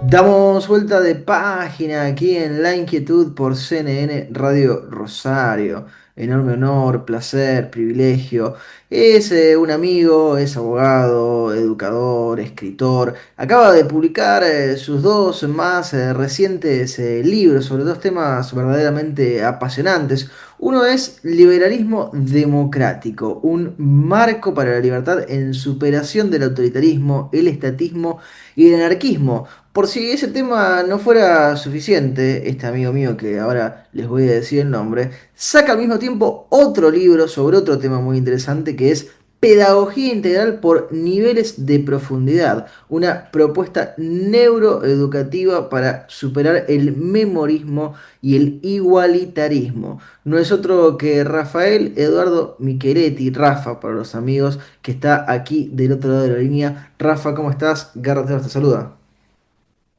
Damos vuelta de página aquí en La Inquietud por CNN Radio Rosario. Enorme honor, placer, privilegio. Es un amigo, es abogado, educador, escritor. Acaba de publicar sus dos más recientes libros sobre dos temas verdaderamente apasionantes. Uno es Liberalismo Democrático, un marco para la libertad en superación del autoritarismo, el estatismo y el anarquismo. Por si ese tema no fuera suficiente, este amigo mío que ahora les voy a decir el nombre, saca al mismo tiempo otro libro sobre otro tema muy interesante que es Pedagogía Integral por Niveles de Profundidad, una propuesta neuroeducativa para superar el memorismo y el igualitarismo. No es otro que Rafael Eduardo Micheletti, Rafa para los amigos, que está aquí del otro lado de la línea. Rafa, ¿cómo estás? Garra te saluda.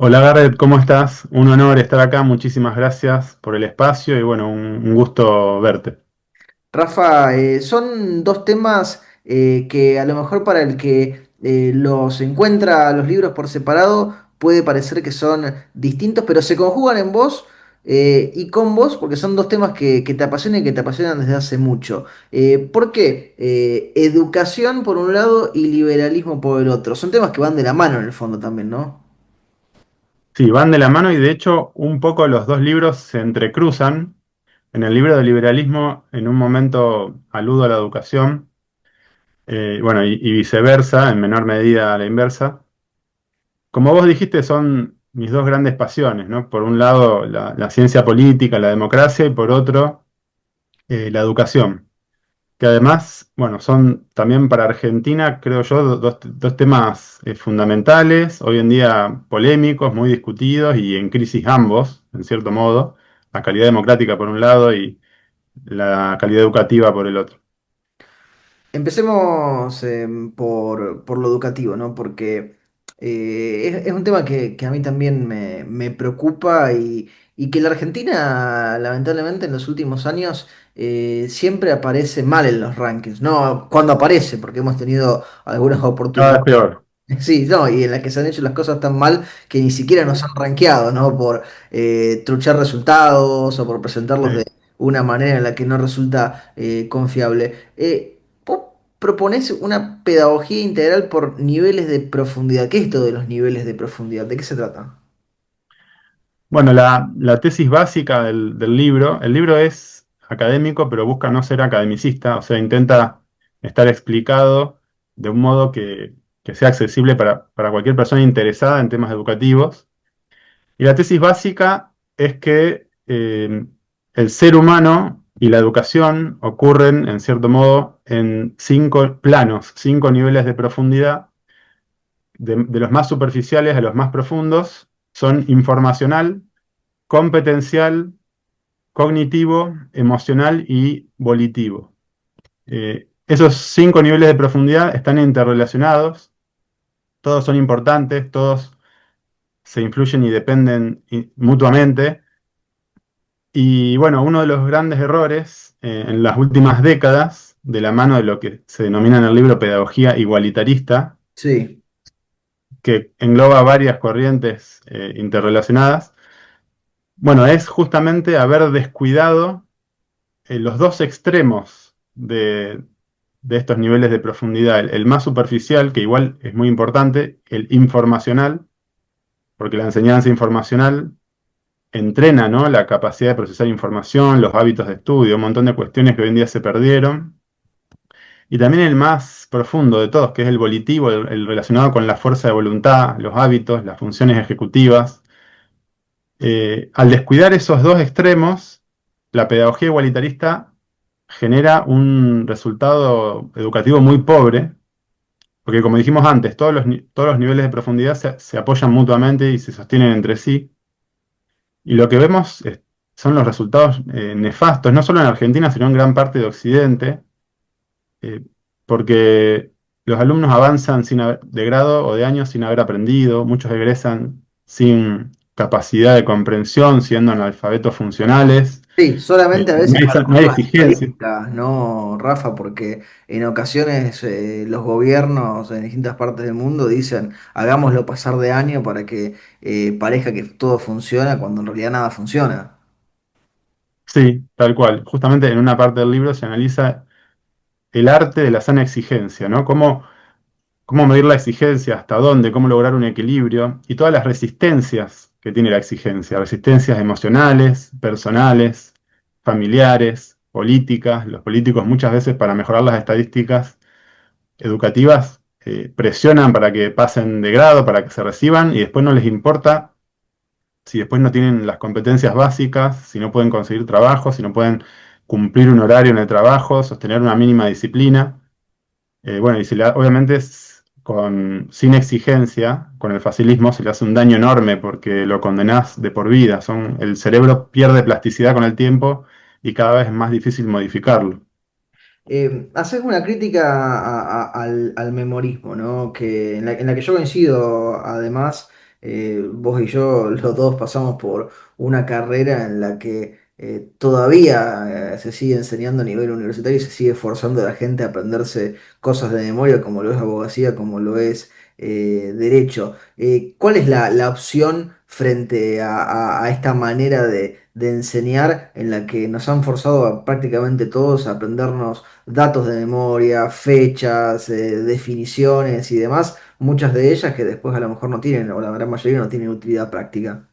Hola Garrett, ¿cómo estás? Un honor estar acá, muchísimas gracias por el espacio y bueno, un gusto verte. Rafa, son dos temas que a lo mejor para el que los encuentra los libros por separado puede parecer que son distintos, pero se conjugan en vos y con vos porque son dos temas que te apasionan y que te apasionan desde hace mucho. ¿Por qué? Educación por un lado y liberalismo por el otro. Son temas que van de la mano en el fondo también, ¿no? Sí, van de la mano y de hecho un poco los dos libros se entrecruzan. En el libro de liberalismo, en un momento aludo a la educación, bueno, y viceversa, en menor medida a la inversa. Como vos dijiste, son mis dos grandes pasiones, ¿no? Por un lado, la ciencia política, la democracia, y por otro, la educación. Que además, bueno, son también para Argentina, creo yo, dos temas fundamentales, hoy en día polémicos, muy discutidos y en crisis ambos, en cierto modo, la calidad democrática por un lado y la calidad educativa por el otro. Empecemos por lo educativo, ¿no? Porque es un tema que a mí también me preocupa y que la Argentina, lamentablemente, en los últimos años siempre aparece mal en los rankings, ¿no? Cuando aparece, porque hemos tenido algunas Cada vez oportunidades. peor. Sí, no, y en las que se han hecho las cosas tan mal que ni siquiera nos han rankeado, ¿no? Por truchar resultados o por presentarlos de Sí. una manera en la que no resulta confiable. Vos proponés una pedagogía integral por niveles de profundidad. ¿Qué es esto de los niveles de profundidad? ¿De qué se trata? Bueno, la tesis básica del libro, el libro es académico, pero busca no ser academicista, o sea, intenta estar explicado de un modo que sea accesible para cualquier persona interesada en temas educativos. Y la tesis básica es que el ser humano y la educación ocurren, en cierto modo, en cinco planos, cinco niveles de profundidad, de los más superficiales a los más profundos, son informacional, competencial, cognitivo, emocional y volitivo. Esos cinco niveles de profundidad están interrelacionados, todos son importantes, todos se influyen y dependen mutuamente. Y bueno, uno de los grandes errores en las últimas décadas, de la mano de lo que se denomina en el libro pedagogía igualitarista, Sí. que engloba varias corrientes interrelacionadas, bueno, es justamente haber descuidado los dos extremos de estos niveles de profundidad. El más superficial, que igual es muy importante, el informacional, porque la enseñanza informacional entrena, ¿no?, la capacidad de procesar información, los hábitos de estudio, un montón de cuestiones que hoy en día se perdieron. Y también el más profundo de todos, que es el volitivo, el relacionado con la fuerza de voluntad, los hábitos, las funciones ejecutivas. Al descuidar esos dos extremos, la pedagogía igualitarista genera un resultado educativo muy pobre, porque como dijimos antes, todos los niveles de profundidad se apoyan mutuamente y se sostienen entre sí. Y lo que vemos son los resultados nefastos, no solo en Argentina, sino en gran parte de Occidente, eh, porque los alumnos avanzan de grado o de años sin haber aprendido, muchos egresan sin capacidad de comprensión, siendo analfabetos funcionales, Sí, solamente a No veces hay, para no hay cosas exigencia. estadísticas, ¿no, Rafa? Porque en ocasiones los gobiernos en distintas partes del mundo dicen, hagámoslo pasar de año para que parezca que todo funciona cuando en realidad nada funciona. Sí, tal cual. Justamente en una parte del libro se analiza el arte de la sana exigencia, ¿no? Cómo medir la exigencia, hasta dónde, cómo lograr un equilibrio y todas las resistencias que tiene la exigencia, resistencias emocionales, personales, familiares, políticas. Los políticos muchas veces para mejorar las estadísticas educativas presionan para que pasen de grado, para que se reciban y después no les importa si después no tienen las competencias básicas, si no pueden conseguir trabajo, si no pueden cumplir un horario en el trabajo, sostener una mínima disciplina. Bueno, y obviamente sin exigencia, con el facilismo, se le hace un daño enorme porque lo condenás de por vida. El cerebro pierde plasticidad con el tiempo y cada vez es más difícil modificarlo. Haces una crítica al memorismo, ¿no? Que en la que yo coincido, además, vos y yo, los dos pasamos por una carrera en la que todavía se sigue enseñando a nivel universitario y se sigue forzando a la gente a aprenderse cosas de memoria, como lo es abogacía, como lo es derecho. ¿Cuál es la opción frente a esta manera de enseñar en la que nos han forzado a prácticamente todos a aprendernos datos de memoria, fechas, definiciones y demás, muchas de ellas que después a lo mejor no tienen, o la gran mayoría no tienen utilidad práctica?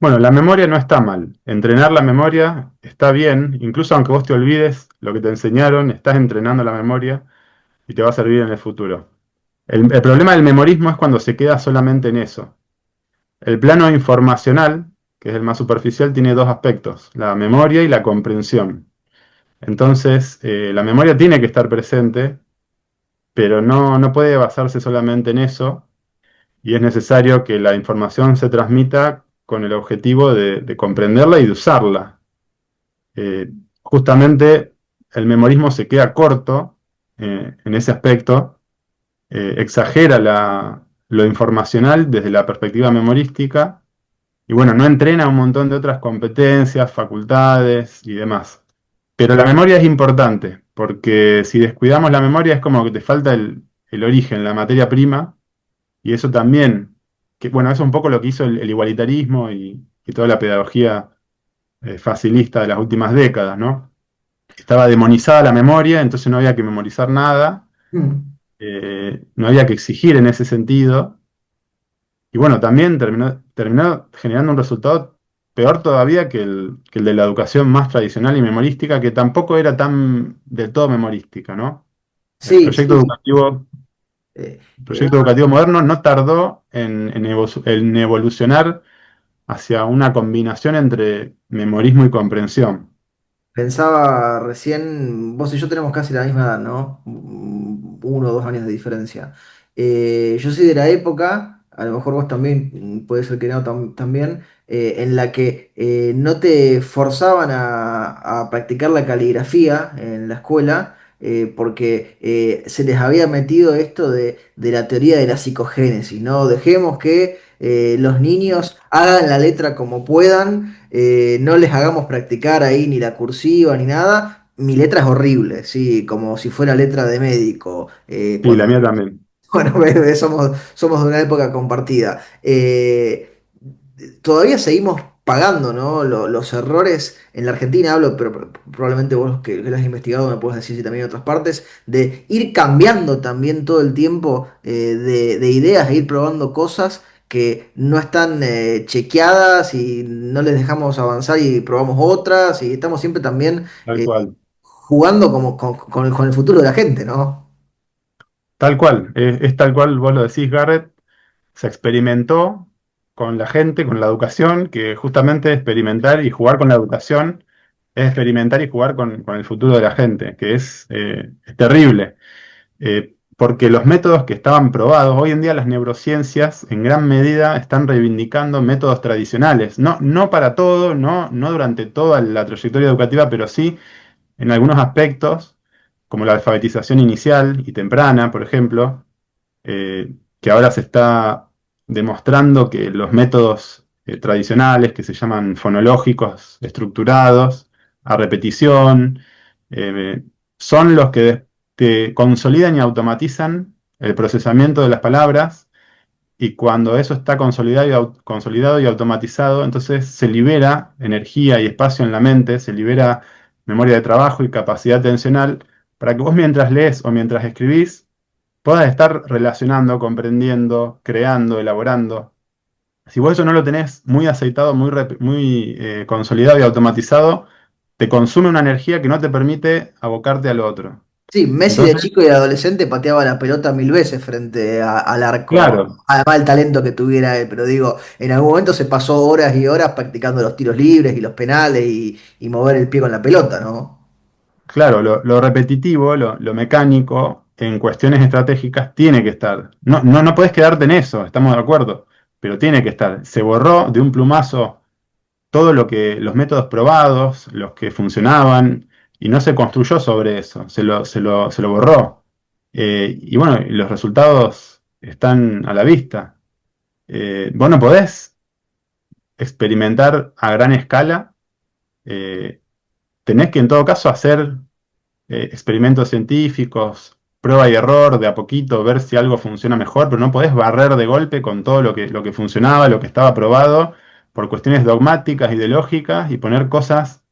Bueno, la memoria no está mal. Entrenar la memoria está bien. Incluso aunque vos te olvides lo que te enseñaron, estás entrenando la memoria y te va a servir en el futuro. El problema del memorismo es cuando se queda solamente en eso. El plano informacional, que es el más superficial, tiene dos aspectos, la memoria y la comprensión. Entonces, la memoria tiene que estar presente, pero no puede basarse solamente en eso, y es necesario que la información se transmita con el objetivo de comprenderla y de usarla. Eh, Justamente el memorismo se queda corto en ese aspecto, exagera lo informacional desde la perspectiva memorística. Y bueno, no entrena un montón de otras competencias, facultades y demás. Pero la memoria es importante, porque si descuidamos la memoria es como que te falta el origen, la materia prima, y eso también, que bueno, eso es un poco lo que hizo el igualitarismo y toda la pedagogía facilista de las últimas décadas, ¿no? Estaba demonizada la memoria, entonces no había que memorizar nada, Mm. no había que exigir en ese sentido. Y bueno, también terminó generando un resultado peor todavía que el de la educación más tradicional y memorística, que tampoco era tan del todo memorística, ¿no? El Sí, proyecto sí. educativo, Eh, el eh, proyecto educativo moderno no tardó en evolucionar hacia una combinación entre memorismo y comprensión. Pensaba recién, vos y yo tenemos casi la misma edad, ¿no? 1 o 2 años de diferencia. Yo soy de la época, a lo mejor vos también, puede ser que no también, en la que no te forzaban a practicar la caligrafía en la escuela, porque se les había metido esto de la teoría de la psicogénesis, ¿no? Dejemos que los niños hagan la letra como puedan, no les hagamos practicar ahí ni la cursiva ni nada. Mi letra es horrible, sí, como si fuera letra de médico. Sí, la mía también, Bueno, somos de una época compartida. Todavía seguimos pagando, ¿no? Los errores en la Argentina, hablo, pero probablemente vos que lo has investigado me puedes decir si también en otras partes, de ir cambiando también todo el tiempo de ideas e ir probando cosas que no están chequeadas y no les dejamos avanzar y probamos otras y estamos siempre también tal cual. jugando como con el futuro de la gente, ¿no? Tal cual, es tal cual vos lo decís, Garrett. Se experimentó con la gente, con la educación, que justamente experimentar y jugar con la educación es experimentar y jugar con el futuro de la gente, que es terrible. Porque los métodos que estaban probados, hoy en día las neurociencias en gran medida están reivindicando métodos tradicionales, no para todo, no durante toda la trayectoria educativa, pero sí en algunos aspectos, como la alfabetización inicial y temprana, por ejemplo, que ahora se está demostrando que los métodos tradicionales que se llaman fonológicos estructurados, a repetición, eh, son los que te consolidan y automatizan el procesamiento de las palabras y cuando eso está consolidado y automatizado, entonces se libera energía y espacio en la mente, se libera memoria de trabajo y capacidad atencional para que vos mientras lees o mientras escribís puedas estar relacionando, comprendiendo, creando, elaborando. Si vos eso no lo tenés muy aceitado, muy consolidado y automatizado, te consume una energía que no te permite abocarte al otro. Sí, Messi de Entonces, chico y de adolescente pateaba la pelota 1000 veces frente al arco, claro, además del talento que tuviera él, pero digo, en algún momento se pasó horas y horas practicando los tiros libres y los penales y mover el pie con la pelota, ¿no? claro, lo repetitivo, lo mecánico, en cuestiones estratégicas tiene que estar. No puedes quedarte en eso, estamos de acuerdo, pero tiene que estar. Se borró de un plumazo todo lo que, los métodos probados, los que funcionaban, y no se construyó sobre eso, se lo borró. Y bueno, y los resultados están a la vista. Vos no podés experimentar a gran escala, eh, tenés que en todo caso hacer experimentos científicos, prueba y error, de a poquito, ver si algo funciona mejor, pero no podés barrer de golpe con todo lo que funcionaba, lo que estaba probado, por cuestiones dogmáticas, ideológicas, y poner cosas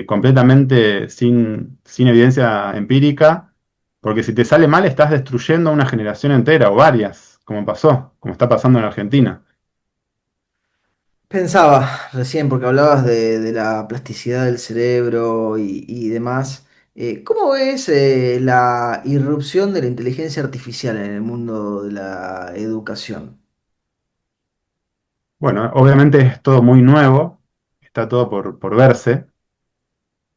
completamente sin evidencia empírica, porque si te sale mal estás destruyendo a una generación entera o varias, como pasó, como está pasando en Argentina. Pensaba recién, porque hablabas de la plasticidad del cerebro y demás, ¿cómo ves la irrupción de la inteligencia artificial en el mundo de la educación? Bueno, obviamente es todo muy nuevo, está todo por verse,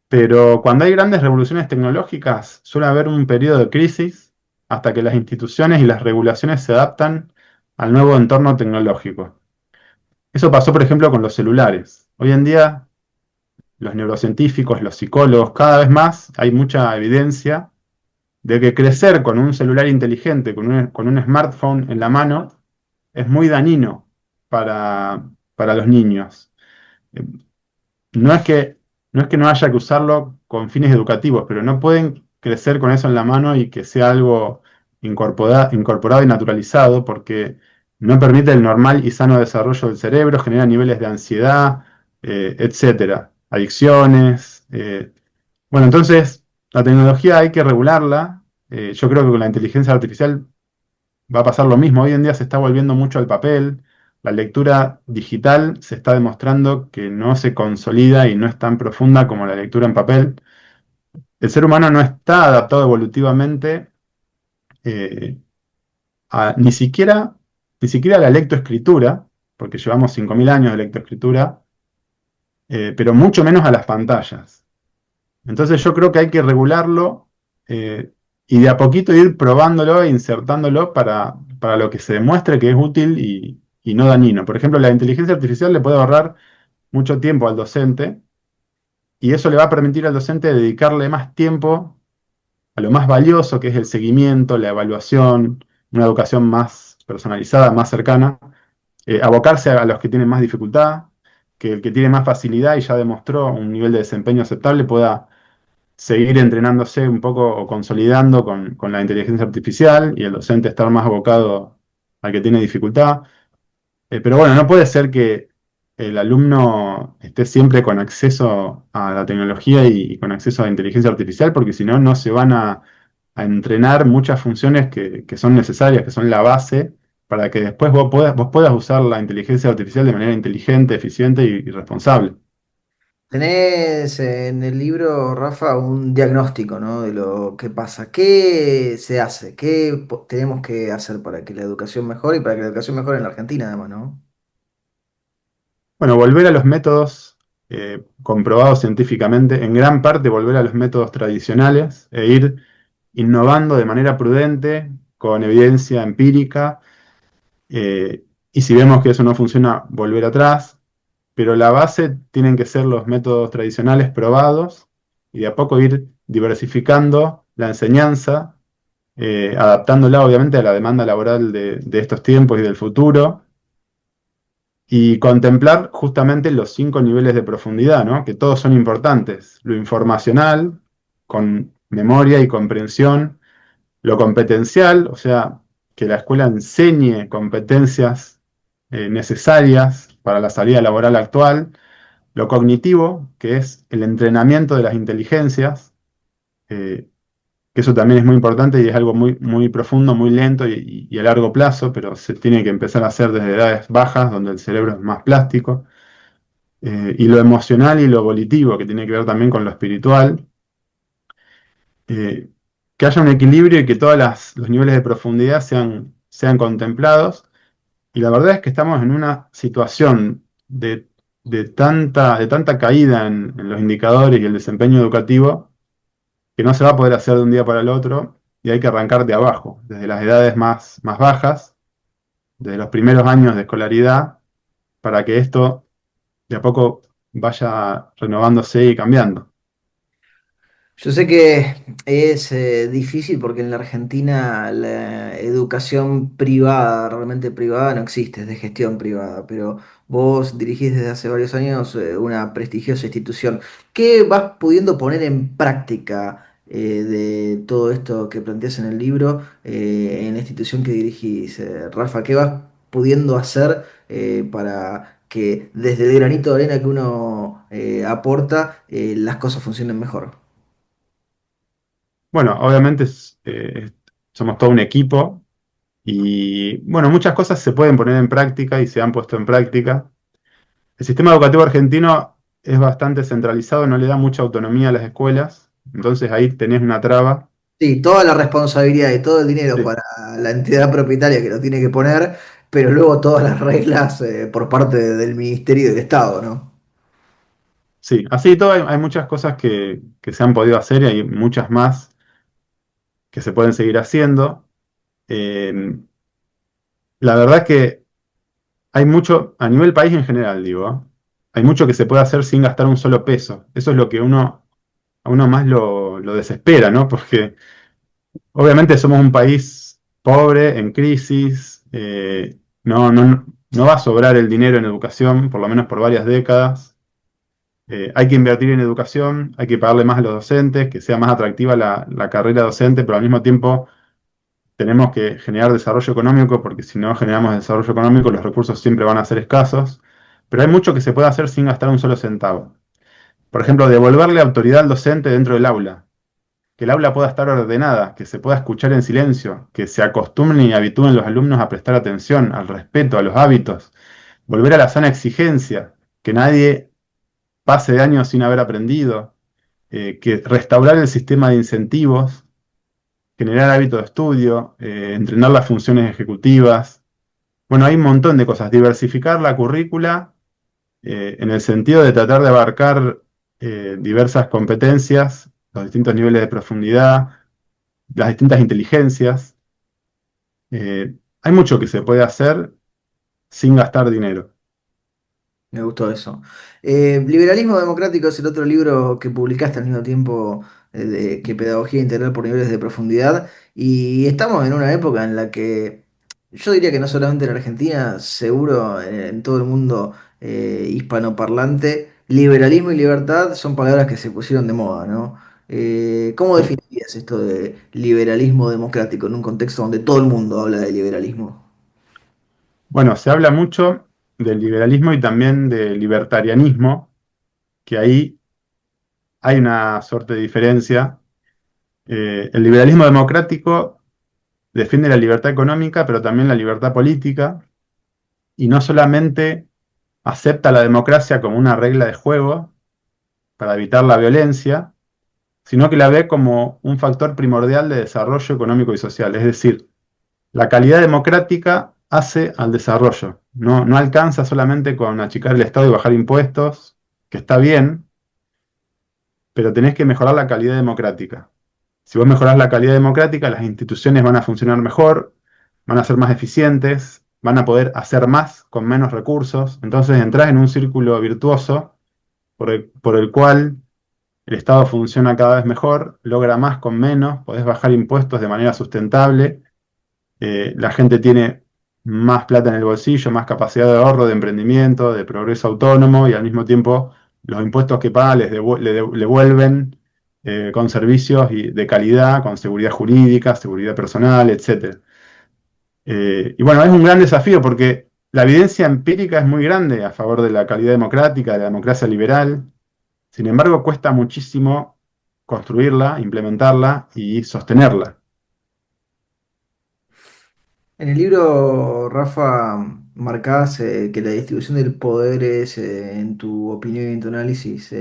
pero cuando hay grandes revoluciones tecnológicas suele haber un periodo de crisis hasta que las instituciones y las regulaciones se adaptan al nuevo entorno tecnológico. Eso pasó, por ejemplo, con los celulares. Hoy en día, los neurocientíficos, los psicólogos, cada vez más hay mucha evidencia de que crecer con un celular inteligente, con un smartphone en la mano, es muy dañino para los niños. Eh, No es que, no es que no haya que usarlo con fines educativos, pero no pueden crecer con eso en la mano y que sea algo incorporado y naturalizado, porque no permite el normal y sano desarrollo del cerebro, genera niveles de ansiedad, etcétera, adicciones. Bueno, entonces la tecnología hay que regularla. Yo creo que con la inteligencia artificial va a pasar lo mismo. Hoy en día se está volviendo mucho al papel. La lectura digital se está demostrando que no se consolida y no es tan profunda como la lectura en papel. El ser humano no está adaptado evolutivamente eh, ni siquiera a la lectoescritura, porque llevamos 5.000 años de lectoescritura, pero mucho menos a las pantallas. Entonces yo creo que hay que regularlo y de a poquito ir probándolo e insertándolo para lo que se demuestre que es útil y no dañino. Por ejemplo, la inteligencia artificial le puede ahorrar mucho tiempo al docente y eso le va a permitir al docente dedicarle más tiempo a lo más valioso, que es el seguimiento, la evaluación, una educación más personalizada, más cercana, abocarse a los que tienen más dificultad, que el que tiene más facilidad y ya demostró un nivel de desempeño aceptable pueda seguir entrenándose un poco o consolidando con la inteligencia artificial y el docente estar más abocado al que tiene dificultad. Pero bueno, no puede ser que el alumno esté siempre con acceso a la tecnología y con acceso a la inteligencia artificial, porque si no, no se van a entrenar muchas funciones que son necesarias, que son la base, para que después vos puedas usar la inteligencia artificial de manera inteligente, eficiente y responsable. Tenés en el libro, Rafa, un diagnóstico, ¿no? De lo que pasa. ¿Qué se hace? ¿Qué tenemos que hacer para que la educación mejore y para que la educación mejore en la Argentina, además, ¿no? Bueno, volver a los métodos comprobados científicamente, en gran parte volver a los métodos tradicionales e ir innovando de manera prudente, con evidencia empírica, y si vemos que eso no funciona, volver atrás, pero la base tienen que ser los métodos tradicionales probados y de a poco ir diversificando la enseñanza, adaptándola obviamente a la demanda laboral de estos tiempos y del futuro. y contemplar justamente los 5 niveles de profundidad, ¿no? Que todos son importantes. Lo informacional, con memoria y comprensión, lo competencial, o sea, que la escuela enseñe competencias necesarias para la salida laboral actual, lo cognitivo, que es el entrenamiento de las inteligencias, eh, que eso también es muy importante y es algo muy, muy profundo, muy lento y a largo plazo, pero se tiene que empezar a hacer desde edades bajas, donde el cerebro es más plástico. Y lo emocional y lo volitivo, que tiene que ver también con lo espiritual. eh, que haya un equilibrio y que todos los niveles de profundidad sean contemplados. Y la verdad es que estamos en una situación de tanta caída en los indicadores y el desempeño educativo que no se va a poder hacer de un día para el otro y hay que arrancar de abajo, desde las edades más bajas, desde los primeros años de escolaridad, para que esto de a poco vaya renovándose y cambiando. Yo sé que es difícil porque en la Argentina la educación privada, realmente privada, no existe, es de gestión privada, pero vos dirigís desde hace varios años una prestigiosa institución. ¿Qué vas pudiendo poner en práctica de todo esto que planteas en el libro en la institución que dirigís, Rafa? ¿Qué vas pudiendo hacer para que desde el granito de arena que uno aporta las cosas funcionen mejor? Bueno, obviamente somos todo un equipo y bueno, muchas cosas se pueden poner en práctica y se han puesto en práctica. El sistema educativo argentino es bastante centralizado, no le da mucha autonomía a las escuelas, entonces ahí tenés una traba. Sí, toda la responsabilidad y todo el dinero Sí, para la entidad propietaria que lo tiene que poner, pero luego todas las reglas por parte del Ministerio y del Estado, ¿no? sí, así y todo hay muchas cosas que se han podido hacer y hay muchas más que se pueden seguir haciendo. Eh, la verdad es que hay mucho, a nivel país en general, digo, ¿eh? Hay mucho que se puede hacer sin gastar un solo peso. Eso es lo que a uno más lo desespera, ¿no? Porque obviamente somos un país pobre, en crisis, no va a sobrar el dinero en educación, por lo menos por varias décadas. Hay que invertir en educación, hay que pagarle más a los docentes, que sea más atractiva la carrera docente, pero al mismo tiempo tenemos que generar desarrollo económico, porque si no generamos desarrollo económico, los recursos siempre van a ser escasos. Pero hay mucho que se puede hacer sin gastar un solo centavo. Por ejemplo, devolverle autoridad al docente dentro del aula, que el aula pueda estar ordenada, que se pueda escuchar en silencio, que se acostumbren y habitúen los alumnos a prestar atención, al respeto, a los hábitos, volver a la sana exigencia, que nadie pase de años sin haber aprendido, que restaurar el sistema de incentivos, generar hábitos de estudio, entrenar las funciones ejecutivas. Bueno, hay un montón de cosas. Diversificar la currícula en el sentido de tratar de abarcar diversas competencias, los distintos niveles de profundidad, las distintas inteligencias. Hay mucho que se puede hacer sin gastar dinero. Me gustó eso. Liberalismo Democrático es el otro libro que publicaste al mismo tiempo que Pedagogía Integral por Niveles de Profundidad. Y estamos en una época en la que yo diría que no solamente en Argentina, seguro en todo el mundo hispanoparlante, liberalismo y libertad son palabras que se pusieron de moda, ¿no? ¿Cómo Sí. definirías esto de liberalismo democrático en un contexto donde todo el mundo habla de liberalismo? Bueno, se habla mucho del liberalismo y también del libertarianismo, que ahí hay una suerte de diferencia. El liberalismo democrático defiende la libertad económica, pero también la libertad política, y no solamente acepta la democracia como una regla de juego para evitar la violencia, sino que la ve como un factor primordial de desarrollo económico y social. Es decir, la calidad democrática hace al desarrollo. No alcanza solamente con achicar el Estado y bajar impuestos, que está bien, pero tenés que mejorar la calidad democrática. Si vos mejorás la calidad democrática, las instituciones van a funcionar mejor, van a ser más eficientes, van a poder hacer más con menos recursos. Entonces entrás en un círculo virtuoso por el cual el Estado funciona cada vez mejor, logra más con menos, podés bajar impuestos de manera sustentable, la gente tiene más plata en el bolsillo, más capacidad de ahorro, de emprendimiento, de progreso autónomo y al mismo tiempo los impuestos que paga le devuelven con servicios de calidad, con seguridad jurídica, seguridad personal, etcétera. Y bueno, es un gran desafío porque la evidencia empírica es muy grande a favor de la calidad democrática, de la democracia liberal. Sin embargo, cuesta muchísimo construirla, implementarla y sostenerla. En el libro, Rafa, marcás que la distribución del poder es, en tu opinión y en tu análisis,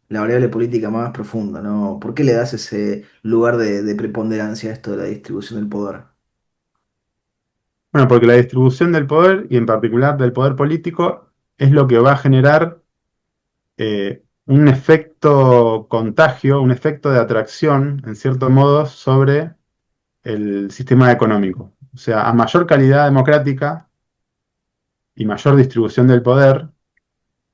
la variable política más profunda, ¿no? ¿Por qué le das ese lugar de preponderancia a esto de la distribución del poder? Bueno, porque la distribución del poder, y en particular del poder político, es lo que va a generar un efecto contagio, un efecto de atracción, en cierto modo, sobre el sistema económico. O sea, a mayor calidad democrática y mayor distribución del poder,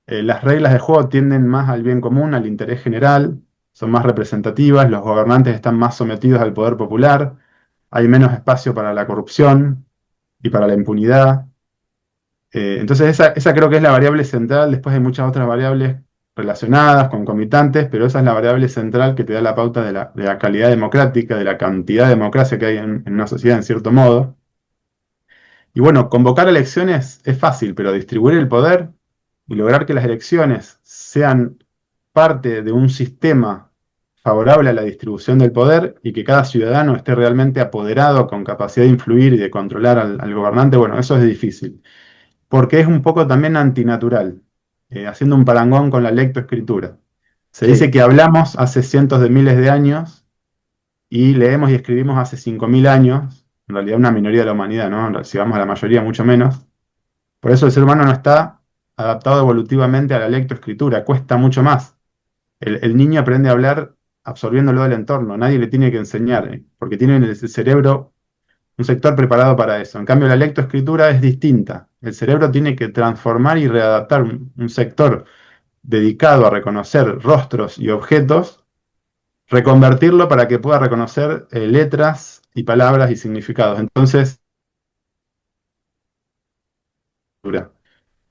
las reglas de juego tienden más al bien común, al interés general, son más representativas, los gobernantes están más sometidos al poder popular, hay menos espacio para la corrupción y para la impunidad. Entonces esa creo que es la variable central, después hay muchas otras variables relacionadas, concomitantes, pero esa es la variable central que te da la pauta de la calidad democrática, de la cantidad de democracia que hay en una sociedad en cierto modo. Y bueno, convocar elecciones es fácil, pero distribuir el poder y lograr que las elecciones sean parte de un sistema favorable a la distribución del poder y que cada ciudadano esté realmente apoderado con capacidad de influir y de controlar al gobernante, bueno, eso es difícil, porque es un poco también antinatural, haciendo un parangón con la lectoescritura. Se dice Sí. que hablamos hace cientos de miles de años y leemos y escribimos hace 5.000 años, en realidad una minoría de la humanidad, ¿no? Si vamos a la mayoría, mucho menos. Por eso el ser humano no está adaptado evolutivamente a la lectoescritura, cuesta mucho más. El niño aprende a hablar absorbiéndolo del entorno, nadie le tiene que enseñar, porque tiene en el cerebro un sector preparado para eso. En cambio, la lectoescritura es distinta. El cerebro tiene que transformar y readaptar un sector dedicado a reconocer rostros y objetos, reconvertirlo para que pueda reconocer letras y palabras y significados. Entonces,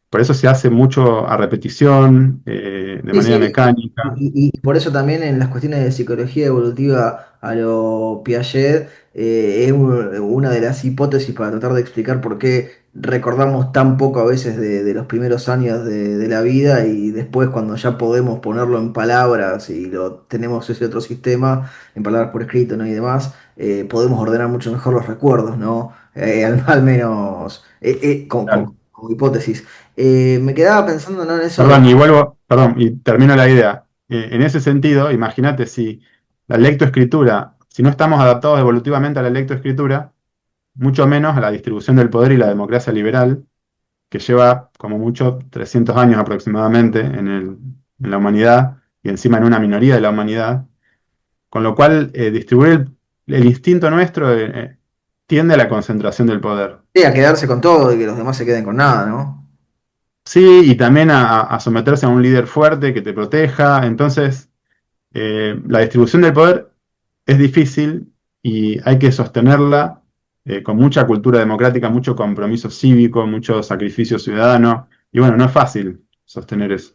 por eso se hace mucho a repetición, de Sí, manera sí, mecánica. y por eso también en las cuestiones de psicología evolutiva a lo Piaget es una de las hipótesis para tratar de explicar por qué recordamos tan poco a veces de los primeros años de la vida y después cuando ya podemos ponerlo en palabras y lo tenemos ese otro sistema, en palabras por escrito, ¿no? Y demás, podemos ordenar mucho mejor los recuerdos, ¿no? Al menos Claro. como hipótesis. Me quedaba pensando, ¿no? En eso de... Perdón, y vuelvo, perdón, y termino la idea. En ese sentido, imagínate si la lectoescritura, si no estamos adaptados evolutivamente a la lectoescritura, mucho menos a la distribución del poder y la democracia liberal, que lleva como mucho 300 años aproximadamente en la humanidad y encima en una minoría de la humanidad, con lo cual distribuir el instinto nuestro tiende a la concentración del poder. Sí, a quedarse con todo y que los demás se queden con nada, ¿no? Sí, y también a someterse a un líder fuerte que te proteja. Entonces, la distribución del poder es difícil y hay que sostenerla con mucha cultura democrática, mucho compromiso cívico, mucho sacrificio ciudadano. Y bueno, no es fácil sostener eso.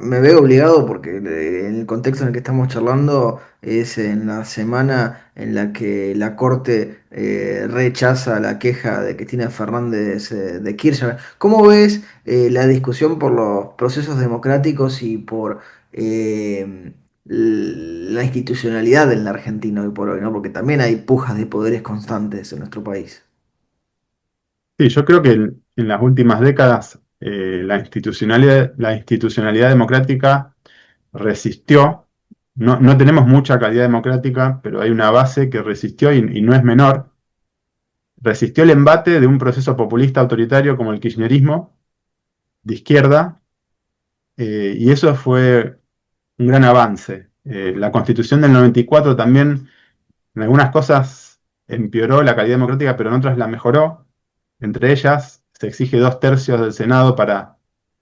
Me veo obligado porque en el contexto en el que estamos charlando es en la semana en la que la Corte rechaza la queja de Cristina Fernández de Kirchner. ¿Cómo ves la discusión por los procesos democráticos y por la institucionalidad en la Argentina hoy por hoy, ¿no? Porque también hay pujas de poderes constantes en nuestro país. Sí, yo creo que en las últimas décadas la institucionalidad democrática resistió. No, no tenemos mucha calidad democrática, pero hay una base que resistió y no es menor. Resistió el embate de un proceso populista autoritario como el kirchnerismo de izquierda, y eso fue un gran avance. La Constitución del 94 también en algunas cosas empeoró la calidad democrática, pero en otras la mejoró. Entre ellas, se exige 2/3 del Senado para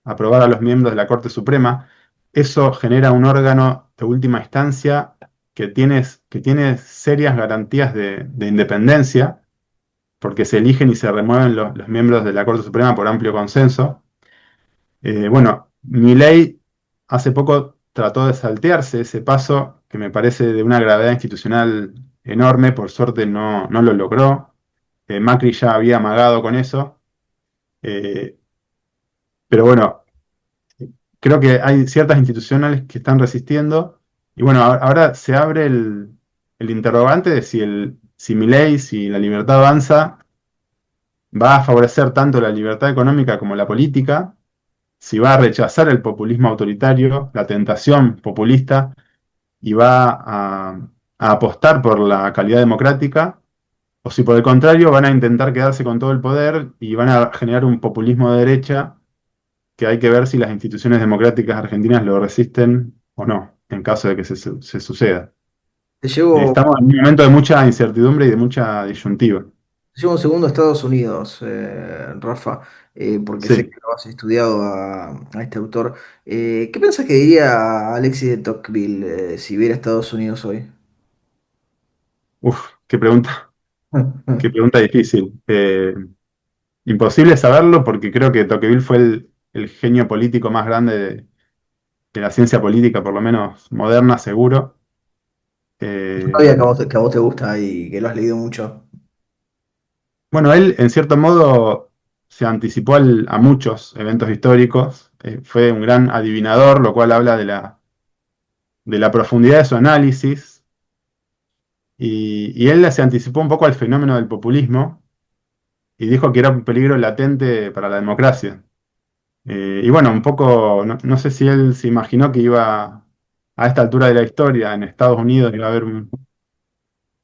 aprobar a los miembros de la Corte Suprema. Eso genera un órgano de última instancia que tiene serias garantías de independencia, porque se eligen y se remueven los miembros de la Corte Suprema por amplio consenso. Bueno, Milei hace poco trató de saltearse ese paso que me parece de una gravedad institucional enorme, por suerte no lo logró. Macri ya había amagado con eso, eh, pero bueno, creo que hay ciertas institucionales que están resistiendo y bueno, ahora se abre el interrogante de si Milei, si la libertad avanza, va a favorecer tanto la libertad económica como la política, si va a rechazar el populismo autoritario, la tentación populista, y va a apostar por la calidad democrática, o si por el contrario van a intentar quedarse con todo el poder y van a generar un populismo de derecha que hay que ver si las instituciones democráticas argentinas lo resisten o no, en caso de que se suceda. Te llevo, Estamos en un momento de mucha incertidumbre y de mucha disyuntiva. te llevo un segundo a Estados Unidos, Rafa, porque sé Sí, que lo has estudiado a este autor. ¿Qué piensas que diría Alexis de Tocqueville si viera Estados Unidos hoy? uf, qué pregunta difícil. Imposible saberlo porque creo que Tocqueville fue el genio político más grande de la ciencia política, por lo menos moderna, seguro. Yo Eh, sabía que a vos te gusta y que lo has leído mucho. bueno, él en cierto modo se anticipó a muchos eventos históricos, fue un gran adivinador, lo cual habla de la profundidad de su análisis, y él se anticipó un poco al fenómeno del populismo y dijo que era un peligro latente para la democracia. Y bueno, un poco, no sé si él se imaginó que iba a esta altura de la historia en Estados Unidos, iba a haber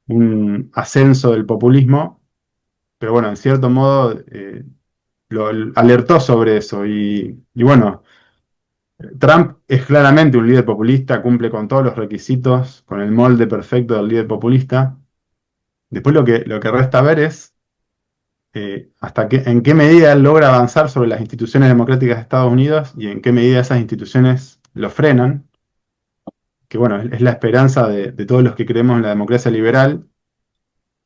un ascenso del populismo, pero bueno, en cierto modo alertó sobre eso. Y bueno, Trump es claramente un líder populista, cumple con todos los requisitos, con el molde perfecto del líder populista. Después lo que resta ver es en qué medida él logra avanzar sobre las instituciones democráticas de Estados Unidos y en qué medida esas instituciones lo frenan, que bueno, es la esperanza de todos los que creemos en la democracia liberal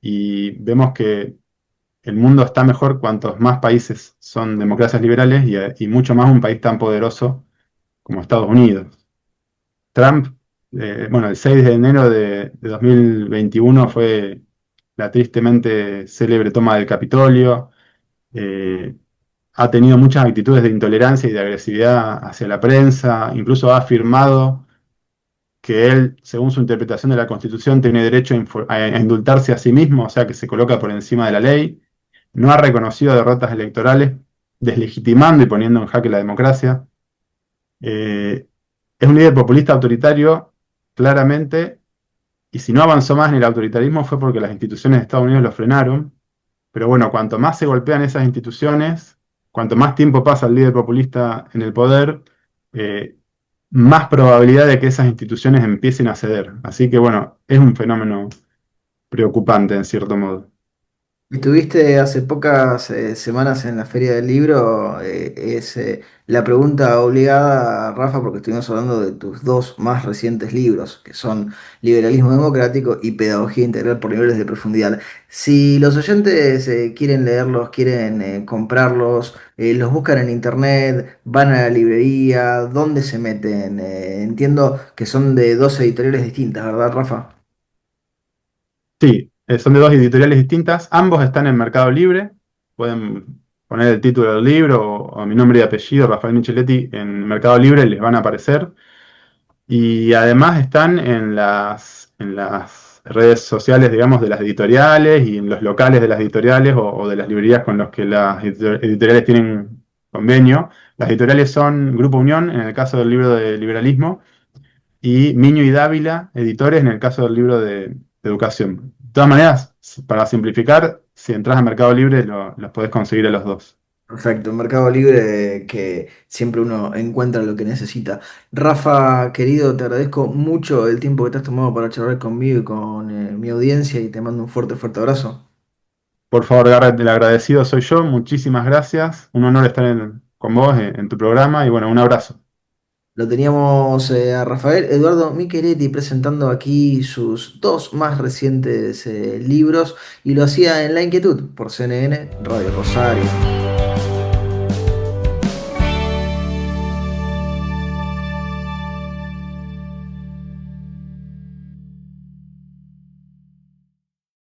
y vemos que el mundo está mejor cuantos más países son democracias liberales y mucho más un país tan poderoso como Estados Unidos. Trump, bueno, el 6 de enero de 2021 fue la tristemente célebre toma del Capitolio. eh, ha tenido muchas actitudes de intolerancia y de agresividad hacia la prensa, incluso ha afirmado que él, según su interpretación de la Constitución, tiene derecho a indultarse a sí mismo, o sea que se coloca por encima de la ley. No ha reconocido derrotas electorales, deslegitimando y poniendo en jaque la democracia. Eh, es un líder populista autoritario, claramente, y si no avanzó más en el autoritarismo fue porque las instituciones de Estados Unidos lo frenaron. Pero bueno, cuanto más se golpean esas instituciones, cuanto más tiempo pasa el líder populista en el poder, eh, más probabilidad de que esas instituciones empiecen a ceder. Así que bueno, es un fenómeno preocupante en cierto modo. Estuviste hace pocas semanas en la Feria del Libro. Es la pregunta obligada, Rafa, porque estuvimos hablando de tus dos más recientes libros, que son Liberalismo Democrático y Pedagogía Integral por Niveles de Profundidad. Si los oyentes quieren leerlos, quieren comprarlos, los buscan en internet, van a la librería, ¿dónde se meten? Entiendo que son de dos editoriales distintas, ¿verdad, Rafa? Sí, son de dos editoriales distintas, ambos están en Mercado Libre, pueden poner el título del libro o mi nombre y apellido, Rafael Micheletti, en Mercado Libre, les van a aparecer. Y además están en las redes sociales, digamos, de las editoriales y en los locales de las editoriales o de las librerías con los que las editoriales tienen convenio. Las editoriales son Grupo Unión, en el caso del libro de liberalismo, y Miño y Dávila, editores, en el caso del libro de educación. De todas maneras, para simplificar, si entras a Mercado Libre, los podés conseguir a los dos. Perfecto, Mercado Libre que siempre uno encuentra lo que necesita. Rafa, querido, te agradezco mucho el tiempo que te has tomado para charlar conmigo y con mi audiencia y te mando un fuerte, fuerte abrazo. Por favor, Garrett, el agradecido soy yo. Muchísimas gracias. Un honor estar con vos en tu programa y bueno, un abrazo. Lo teníamos a Rafael Eduardo Micheretti presentando aquí sus dos más recientes libros y lo hacía en La Inquietud por CNN Radio Rosario.